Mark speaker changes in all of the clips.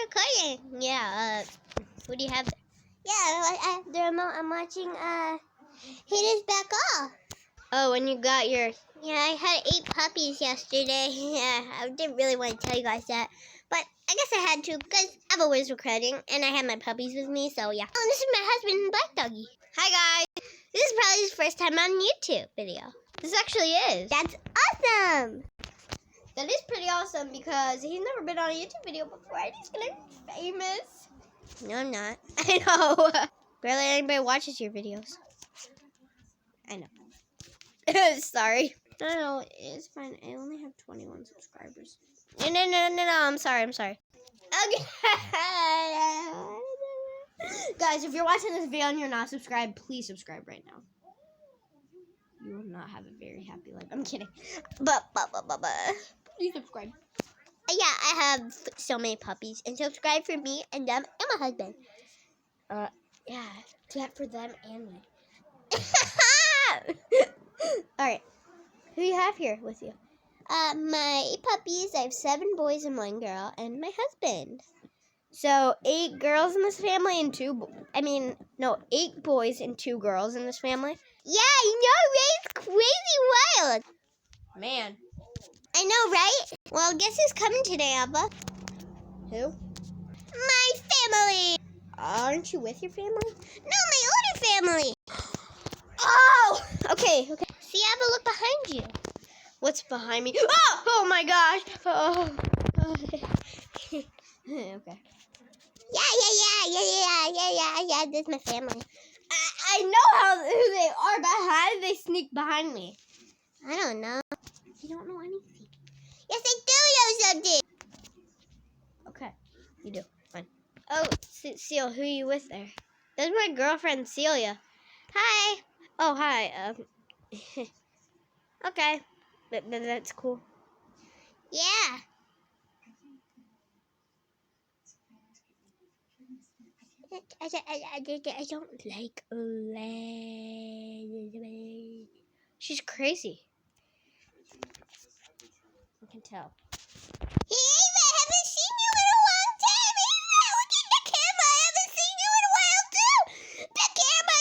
Speaker 1: recording. Yeah, what do you have there? Yeah, I have the remote. I'm watching, Haters Back Off. Oh, when you got your... Yeah, I had 8 puppies yesterday. Yeah, I didn't really want to tell you guys that. But I guess I had to because Eva was recording and I had my puppies with me, so yeah. Oh, this is my husband, Black Doggy. Hi, guys. This is probably his first time on YouTube video. This actually is. That's awesome. That is pretty awesome because he's never been on a YouTube video before and he's gonna be famous. No, I'm not. I know. Barely anybody watches your videos. I know. Sorry. No, it's fine. I only have 21 subscribers. No. I'm sorry. Okay. Guys, if you're watching this video and you're not subscribed, please subscribe right now. You will not have a very happy life. I'm kidding. But. Please subscribe. Yeah, I have so many puppies. And subscribe for me and them and my husband. Yeah. Do that for them and me. Alright. Who you have here with you? My puppies. I have 7 boys and 1 girl. And my husband. So, 8 girls in this family and 8 boys and 2 girls in this family. Yeah, you know, Ray's crazy wild. Man. I know, right? Well, guess who's coming today, Abba? Who? My family. Aren't you with your family? No, my older family. Oh! Okay. See, Abba, look behind you. What's behind me? Oh my gosh. Oh. Okay. Yeah, this is my family. I know who they are, but how did they sneak behind me? I don't know. You don't know anything. Yes, I do know something. Okay, you do. Fine. Oh, Seal, who are you with there? That's my girlfriend, Celia. Hi. Oh, hi. Okay. That's cool. Yeah. I don't like Elizabeth. She's crazy. I can tell. Hey, Ava, I haven't seen you in a long time. Ava, look at the camera. I haven't seen you in a while, too. The camera.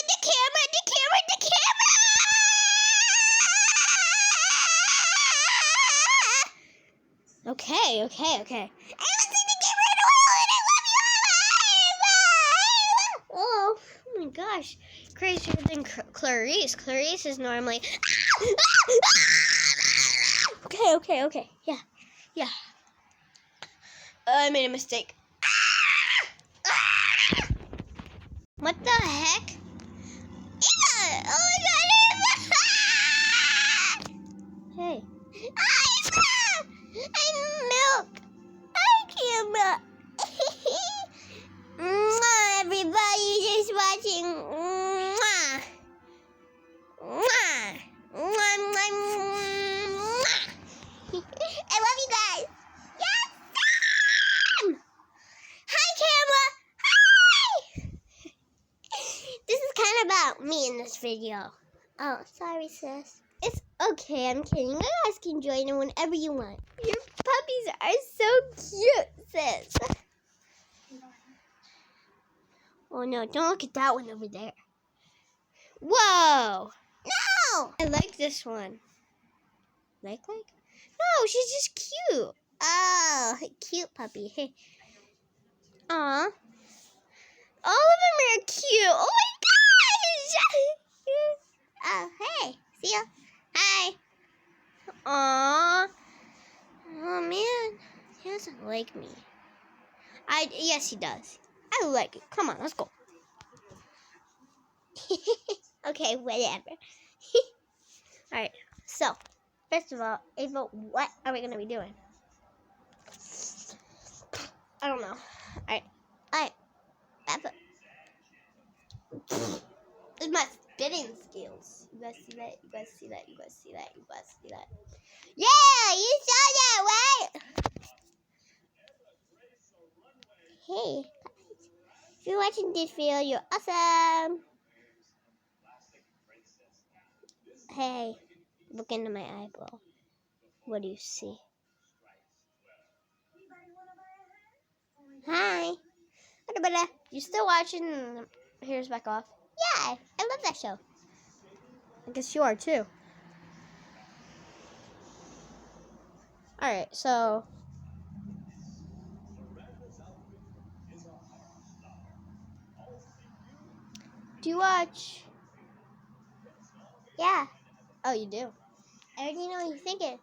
Speaker 1: Okay. I haven't seen the camera in a while, and I love you, Ava. Oh my gosh. Crazier than Clarice. Clarice is normally... Okay. Yeah. I made a mistake. What the heck? Eva! Oh my god, Eva! Hey. Eva! I'm milk. I can't milk. Mwah, everybody just watching. Mwah. Mwah. Mwah, mwah, mwah. I love you guys. Yes! Hi, camera. Hi! This is kind of about me in this video. Oh, sorry, sis. It's okay. I'm kidding. You guys can join in whenever you want. Your puppies are so cute, sis. Oh, no. Don't look at that one over there. Whoa. No! I like this one. Like? No, she's just cute. Oh, cute puppy. Hey. Aw. All of them are cute. Oh my gosh! Oh, hey. See ya. Hi. Aw. Oh, man. He doesn't like me. Yes, he does. I like it. Come on, let's go. Okay, whatever. Alright, so, first of all, Ava, what are we going to be doing? I don't know. Alright. Ava. It's my spitting skills. You guys see that? Yeah, you saw that, right? Hey, if you're watching this video, you're awesome. Hey, look into my eyeball. What do you see? Hi. You still watching Hair's Back Off? Yeah, I love that show. I guess you are too. Alright, so do you watch? Yeah. Oh, you do? I already know what you're thinking.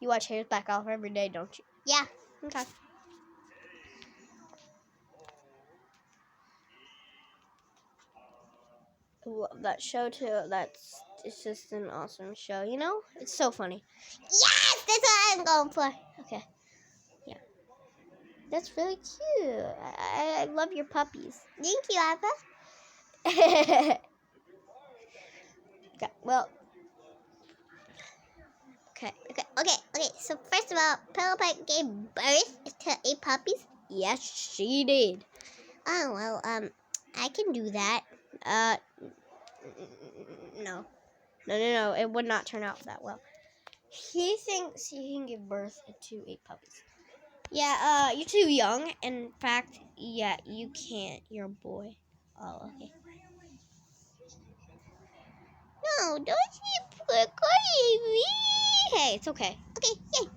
Speaker 1: You watch Hair's Back Off every day, don't you? Yeah. Okay. I love that show too. It's just an awesome show, you know? It's so funny. Yes, that's what I'm going for. Okay. Yeah. That's really cute. I love your puppies. Thank you, Appa. Okay, well. Okay. So first of all, Penelope gave birth to 8 puppies. Yes, she did. Oh well, I can do that. No. It would not turn out that well. He thinks he can give birth to 8 puppies. Yeah, you're too young. In fact, yeah, you can't. You're a boy. Oh, okay. No, don't you put me. Hey, it's okay. Okay, yay.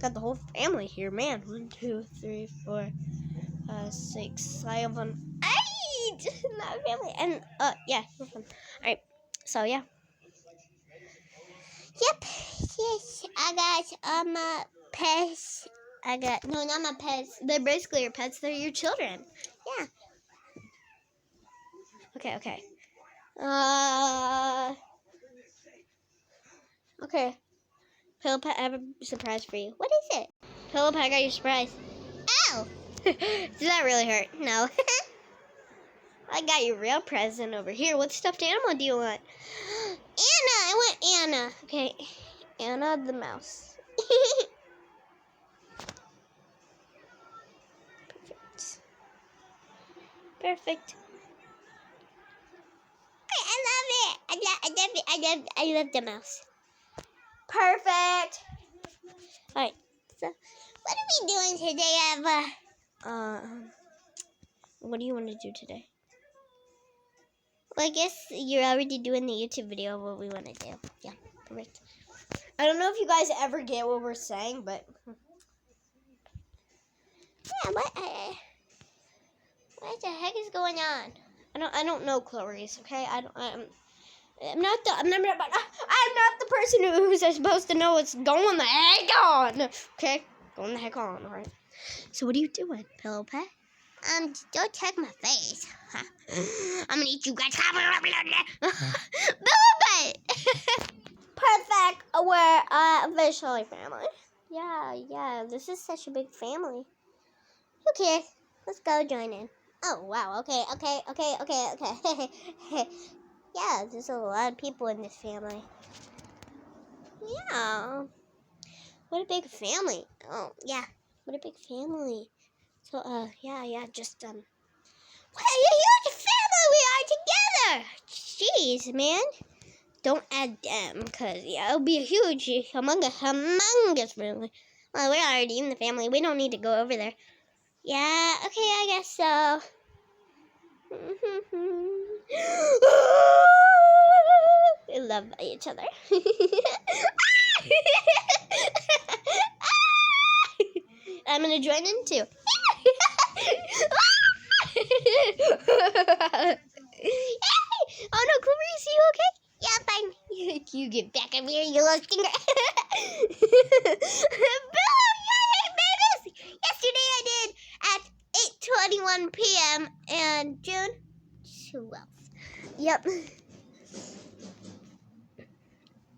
Speaker 1: Got the whole family here, man. 1, 2, 3, 4, 6, 7, 8 in that family. And yeah, all right. So yeah. Yep. Yes, I got pets. No, not my pets. They're basically your pets. They're your children. Yeah. Okay. Okay. Pillow Pet, I have a surprise for you. What is it? Pillow Pet, I got you a surprise. Ow! Does that really hurt? No. I got you a real present over here. What stuffed animal do you want? Anna! I want Anna. Okay. Anna the mouse. Perfect. I love it. I love the mouse. Perfect. Alright. So, what are we doing today, Eva? What do you want to do today? Well, I guess you're already doing the YouTube video of what we want to do. Yeah, perfect. I don't know if you guys ever get what we're saying, but yeah, what the heck is going on? I don't know, Clarice. Okay, I'm not the person who's supposed to know what's going the heck on. Okay, going the heck on. All right. So what are you doing, Pillow Pet? Don't check my face. I'm gonna eat you guys. Pillow Pet. Perfect. We're a visually family. Yeah. This is such a big family. Who cares? Let's go join in. Oh wow. Okay. Yeah, there's a lot of people in this family. Yeah. What a big family. Oh yeah. What a big family. So yeah. Just What a huge family we are together. Jeez, man. Don't add them, because, yeah, it'll be a huge, humongous family. Well, we're already in the family. We don't need to go over there. Yeah, okay, I guess so. We love each other. I'm going to join in, too. Oh, no, Clarice, you okay? Yeah, fine. You get back up here, you little stinker. Bill, yay, babies! Yesterday I did at 8:21 p.m. and June 12th. Yep.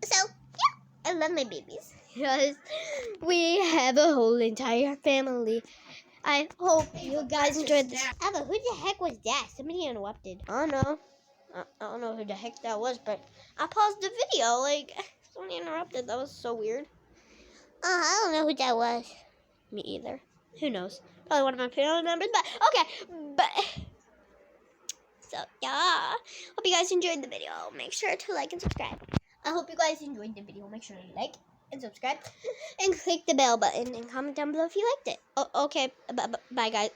Speaker 1: So, yeah, I love my babies. Because we have a whole entire family. I hope you guys enjoyed this. Ava, who the heck was that? Somebody interrupted. I don't know who the heck that was, but I paused the video. Like, somebody interrupted. That was so weird. I don't know who that was. Me either. Who knows? Probably one of my family members, but okay. So, yeah. Hope you guys enjoyed the video. Make sure to like and subscribe. I hope you guys enjoyed the video. Make sure to like and subscribe. And click the bell button and comment down below if you liked it. Oh, okay. Bye, guys.